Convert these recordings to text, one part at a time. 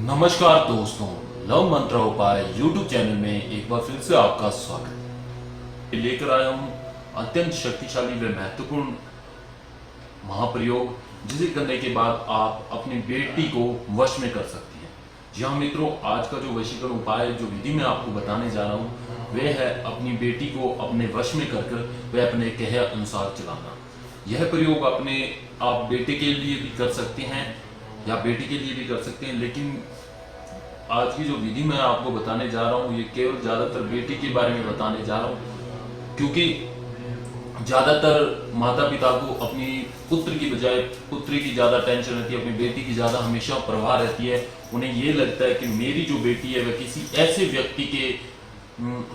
नमस्कार दोस्तों, लव मंत्र उपाय यूट्यूब चैनल में एक बार फिर से आपका स्वागत है। लेकर आया हूं अत्यंत शक्तिशाली व महत्वपूर्ण महाप्रयोग, जिसे करने के बाद आप अपनी बेटी को वश में कर सकती हैं। जी हाँ मित्रों, आज का जो वशीकरण उपाय जो विधि मैं आपको बताने जा रहा हूँ वह है अपनी बेटी को अपने वश में कर वह अपने कहे अनुसार चलाना। यह प्रयोग आप बेटे के लिए भी कर सकते हैं या बेटी के लिए भी कर सकते हैं, लेकिन आज की जो विधि मैं आपको बताने जा रहा हूँ ये केवल ज्यादातर बेटी के बारे में बताने जा रहा हूँ, क्योंकि ज्यादातर माता पिता को अपनी पुत्र की बजाय पुत्री की ज्यादा टेंशन रहती है, अपनी बेटी की ज्यादा हमेशा परवाह रहती है। उन्हें ये लगता है कि मेरी जो बेटी है वह किसी ऐसे व्यक्ति के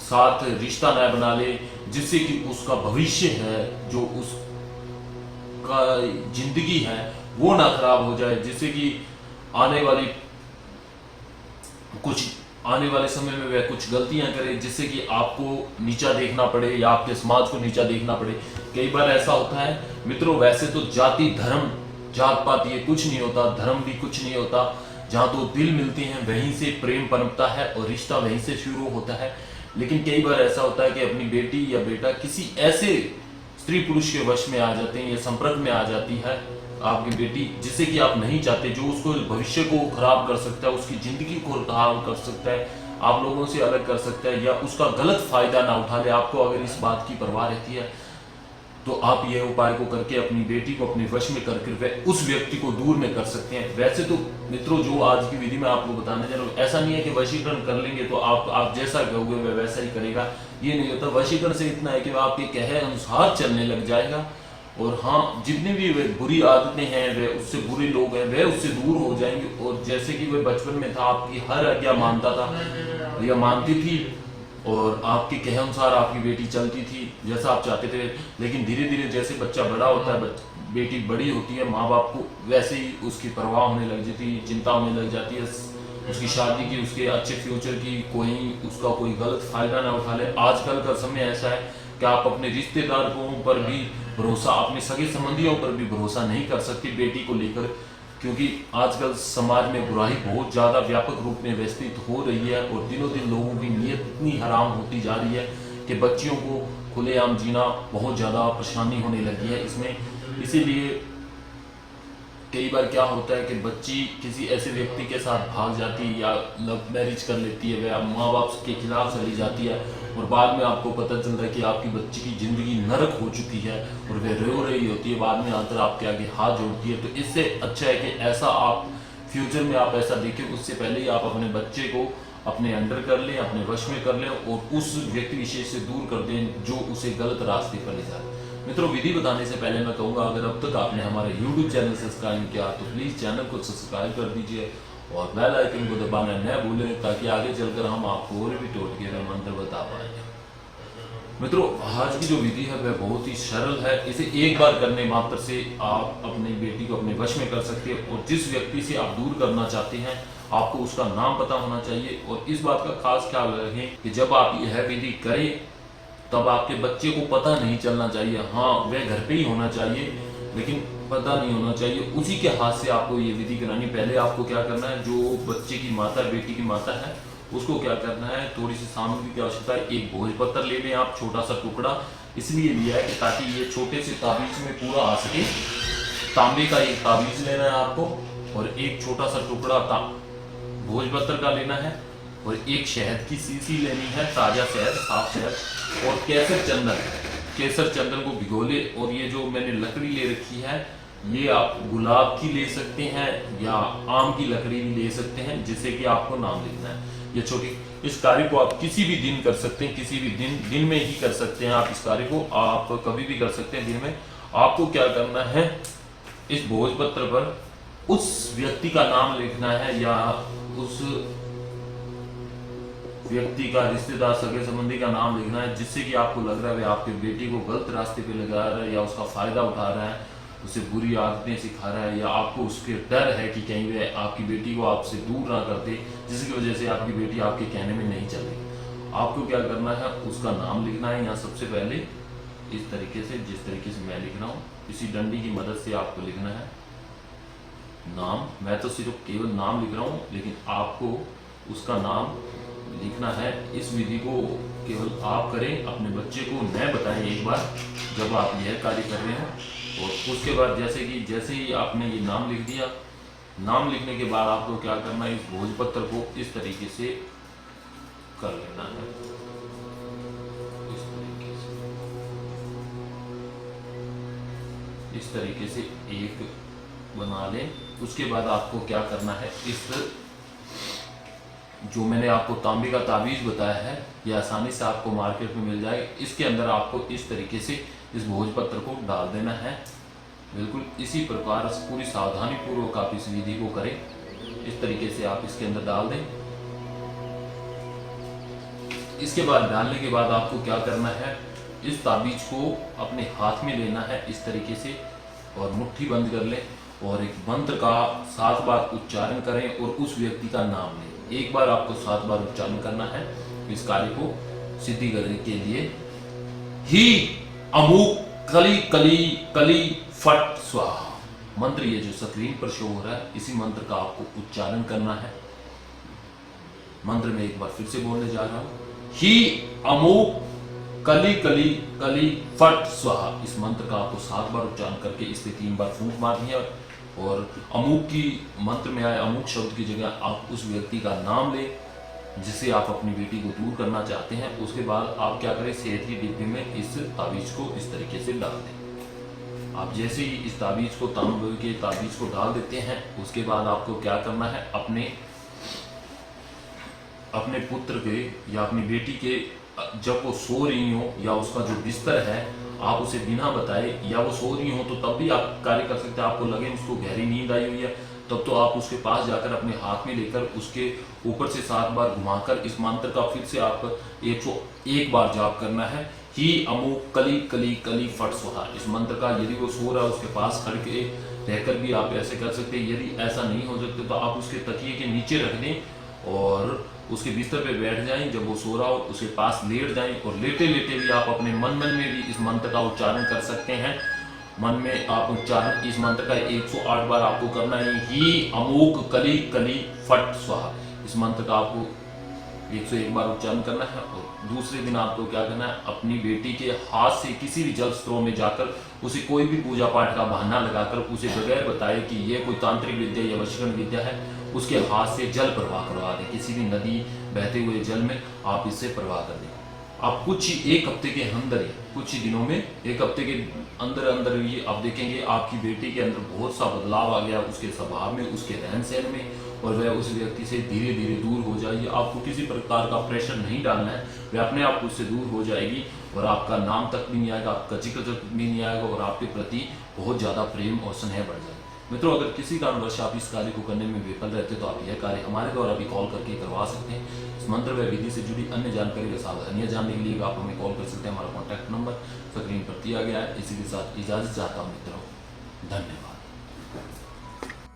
साथ रिश्ता न बना ले जिससे कि उसका भविष्य है, जो उसका जिंदगी है वो ना खराब हो जाए, जिससे कि आने वाले समय में वह कुछ गलतियां करे जिससे कि आपको नीचा देखना पड़े या आपके समाज को नीचा देखना पड़े। कई बार ऐसा होता है मित्रों, वैसे तो जाति धर्म जात पात ये कुछ नहीं होता, धर्म भी कुछ नहीं होता। जहां दो दिल मिलते हैं वहीं से प्रेम पनपता है और रिश्ता वहीं से शुरू होता है। लेकिन कई बार ऐसा होता है कि अपनी बेटी या बेटा किसी ऐसे स्त्री पुरुष के वश में आ जाते हैं या संपर्क में आ जाती है आपकी बेटी, जिससे कि आप नहीं चाहते, जो उसको भविष्य को खराब कर सकता है, उसकी जिंदगी को खराब कर सकता है, आप लोगों से अलग कर सकता है या उसका गलत फायदा ना उठा ले। आपको अगर इस बात की परवाह रहती है तो आप यह उपाय को करके अपनी बेटी को अपने वश में करके वह उस व्यक्ति को दूर में कर सकते हैं। वैसे तो मित्रों, जो आज की विधि में आपको बताने जा रहा हूँ, ऐसा नहीं है कि वशीकरण कर लेंगे तो आप जैसा कहोगे वह वैसा ही करेगा, ये नहीं होता। वशीकरण से इतना है कि वह आपके कहे अनुसार चलने लग जाएगा और हाँ, जितनी भी वे बुरी आदतें हैं, वे उससे बुरे लोग हैं, वे उससे दूर हो जाएंगे। और जैसे कि वह बचपन में था, आपकी हर आज्ञा मानता था या मानती थी और आपके कहे अनुसार आपकी बेटी चलती थी जैसा आप चाहते थे। लेकिन धीरे धीरे जैसे बच्चा बड़ा होता है, बेटी बड़ी होती है, माँ बाप को वैसे ही उसकी परवाह होने लग जाती है, चिंता होने लग जाती है उसकी शादी की, उसके अच्छे फ्यूचर की, उसका कोई गलत फायदा ना उठा ले। आजकल का समय ऐसा है कि आप अपने रिश्तेदारों पर भी भरोसा, अपने सगे संबंधियों पर भी भरोसा नहीं कर सकते बेटी को लेकर, क्योंकि आजकल समाज में बुराई बहुत ज्यादा व्यापक रूप में विस्तृत हो रही है और दिनों दिन लोगों की नीयत इतनी हराम होती जा रही है कि बच्चियों को खुलेआम जीना बहुत ज्यादा परेशानी होने लगी है इसमें। इसीलिए कई बार क्या होता है कि बच्ची किसी ऐसे व्यक्ति के साथ भाग जाती है या लव मैरिज कर लेती है, वह माँ बाप के खिलाफ चली जाती है और बाद में आपको पता चलता है कि आपकी बच्ची की जिंदगी नरक हो चुकी है और वह रो रही होती है, बाद में आकर आपके आगे हाथ जोड़ती है। तो इससे अच्छा है कि ऐसा आप फ्यूचर में आप ऐसा देखें, उससे पहले ही आप अपने बच्चे को अपने अंडर कर लें, अपने वश में कर लें और उस व्यक्ति विशेष से दूर कर दें जो उसे गलत रास्ते पर ले जाए। मित्रों, विधि बताने से पहले मैं कहूंगा, अगर अब तक आपने हमारे YouTube चैनल सब्सक्राइब किया तो प्लीज चैनल को सब्सक्राइब कर दीजिए और बेल आइकन को दबाना न भूलें, ताकि आगे चलकर हम आपको और भी टोटके व मंत्र बता पाएंगे। मित्रों, आज की जो विधि है वह बहुत ही सरल है। इसे एक बार करने मात्र से आप अपनी बेटी को अपने वश में कर सकते हैं और जिस व्यक्ति से आप दूर करना चाहते हैं आपको उसका नाम पता होना चाहिए। और इस बात का खास ख्याल रखें कि जब आप यह विधि करें तब आपके बच्चे को पता नहीं चलना चाहिए। हाँ, वह घर पे ही होना चाहिए लेकिन पता नहीं होना चाहिए। उसी के हाथ से आपको ये विधि करानी। पहले आपको क्या करना है, जो बच्चे की माता, बेटी की माता है, उसको क्या करना है, थोड़ी सी सामग्री की आवश्यकता है। एक भोजपत्र ले लें आप, छोटा सा टुकड़ा इसलिए लिया है कि ताकि ये छोटे से ताबीज में पूरा आ सके। तांबे का एक ताबीज लेना है आपको और एक छोटा सा टुकड़ा भोजपत्र का लेना है और एक शहद की शीशी लेनी है, ताजा शहद, साफ शहद, और केसर चंदन को भिगो ले। और ये जो मैंने लकड़ी ले रखी है ये आप गुलाब की ले सकते हैं या आम की लकड़ी भी ले सकते हैं, जिससे कि आपको नाम लिखना है। ये छोटी, इस कार्य को आप किसी भी दिन कर सकते हैं, किसी भी दिन में ही कर सकते हैं। आप इस कार्य को आप कभी भी कर सकते हैं दिन में। आपको क्या करना है, इस भोजपत्र पर उस व्यक्ति का नाम लिखना है या उस व्यक्ति का, रिश्तेदार, सगे संबंधी का नाम लिखना है, जिससे कि आपको लग रहा है वह आपकी बेटी को गलत रास्ते पे लगा रहा है या उसका फायदा उठा रहा है, उसे बुरी आदतें सिखा रहा है, या आपको उसके डर है कि कहीं वह आपकी बेटी को आपसे दूर ना कर दे, जिसकी वजह से आपकी बेटी आपके कहने में नहीं चल रही। आपको क्या करना है, उसका नाम लिखना है। यहाँ सबसे पहले इस तरीके से, जिस तरीके से मैं लिख रहा हूँ, इसी डंडी की मदद से आपको लिखना है। नाम, मैं तो सिर्फ केवल नाम लिख रहा हूँ, लेकिन आपको उसका नाम लिखना है। इस विधि को केवल आप करें, अपने बच्चे को न बताएं एक बार जब आप यह कार्य कर रहे हो। और उसके बाद जैसे ही आपने ये नाम लिख दिया, नाम लिखने के बाद आपको क्या करना है, इस भोजपत्र को इस तरीके से कर लेना है, इस तरीके से एक बना लें। उसके बाद आपको क्या करना है, इस जो मैंने आपको तांबे का ताबीज बताया है, ये आसानी से आपको मार्केट में मिल जाएगा। इसके अंदर आपको इस तरीके से इस भोजपत्र को डाल देना है। बिल्कुल इसी प्रकार पूरी सावधानी पूर्वक आप इस विधि को करें। इस तरीके से आप इसके अंदर डाल दें। इसके बाद डालने के बाद आपको क्या करना है, इस ताबीज को अपने हाथ में लेना है इस तरीके से, और मुट्ठी बंद कर लें और एक मंत्र का 7 बार उच्चारण करें और उस व्यक्ति का नाम लें। एक बार आपको 7 बार उच्चारण करना है इस कार्य को सिद्धि करने के लिए। ही अमुक कली कली कली फट स्वाहा मंत्र, ये जो स्क्रीन पर शो हो रहा है, इसी मंत्र का आपको उच्चारण करना है। मंत्र में एक बार फिर से बोलने जा रहा हूं, ही अमुक कली कली कली फट स्वाहा। इस मंत्र का आपको 7 बार उच्चारण करके इस पे 3 बार फूंक मारनी है। और अमुक की मंत्र में आए अमुक शब्द की जगह आप उस व्यक्ति का नाम लें जिससे आप अपनी बेटी को दूर करना चाहते हैं। उसके बाद आप क्या करें, सेहत की डिब्बी में इस ताबीज को इस तरीके से डाल दें। आप जैसे ही इस ताबीज को तांबे के ताबीज को डाल देते हैं, उसके बाद आपको क्या करना है, अपने पुत्र के या अपनी बेटी के जब वो सो रही हो या उसका जो बिस्तर है, आप उसे बिना बताए, या वो सो रही हो तो तब भी आप कार्य कर सकते हैं। आपको लगे उसको गहरी नींद आई हुई है, तब तो आप उसके पास जाकर अपने हाथ में लेकर उसके ऊपर से 7 बार घुमाकर इस मंत्र का फिर से आप 101 बार जाप करना है। ही अमुक कली कली कली फट स्वाहा। इस मंत्र का यदि वो सो रहा है उसके पास खड़ के रहकर भी आप ऐसे कर सकते हैं। यदि ऐसा नहीं हो सकते तो आप उसके तकिए के नीचे रख दें और उसके बिस्तर पे बैठ जाएं। जब वो सो रहा हो उसके पास लेट जाएं और लेटे लेटे भी आप अपने मन में भी इस मंत्र का उच्चारण कर सकते हैं। मन में आप उच्चारण इस मंत्र का 108 बार आपको करना है। ही अमुक कली कली फट स्वाहा। इस मंत्र का आपको 101 बार उच्चारण करना है। और दूसरे दिन आपको क्या करना है, अपनी बेटी के हाथ से किसी भी जल स्त्रोत में जाकर उसे कोई भी पूजा पाठ का बहाना लगाकर उसे बगैर बताए कि ये कोई तांत्रिक विद्या या वशीकरण विद्या है, उसके हाथ से जल प्रवाह करवा दें। किसी भी नदी बहते हुए जल में आप इससे प्रवाह कर दें। आप कुछ ही 1 हफ्ते के अंदर ही, कुछ ही दिनों में, 1 हफ्ते के अंदर अंदर ही आप देखेंगे आपकी बेटी के अंदर बहुत सा बदलाव आ गया, उसके स्वभाव में, उसके रहन सहन में, और वह उस व्यक्ति से धीरे धीरे दूर हो जाएगी। आपको किसी प्रकार का प्रेशर नहीं डालना है, वह अपने आप उससे दूर हो जाएगी और आपका नाम तक भी नहीं आएगा, आपका जिक्र तक भी नहीं आएगा और आपके प्रति बहुत ज़्यादा प्रेम और स्नेह बढ़ जाएगा। मित्रों, अगर किसी कारणवश आप इस कार्य को करने में विफल रहते तो आप यह कार्य हमारे द्वारा भी कॉल करके करवा सकते हैं। इस मंत्र व विधि से जुड़ी अन्य जानकारी व सावधानियां जानने के लिए आप हमें कॉल कर सकते हैं। हमारा कॉन्टैक्ट नंबर स्क्रीन पर दिया गया है। इसी के साथ इजाजत चाहता हूँ मित्रों, धन्यवाद।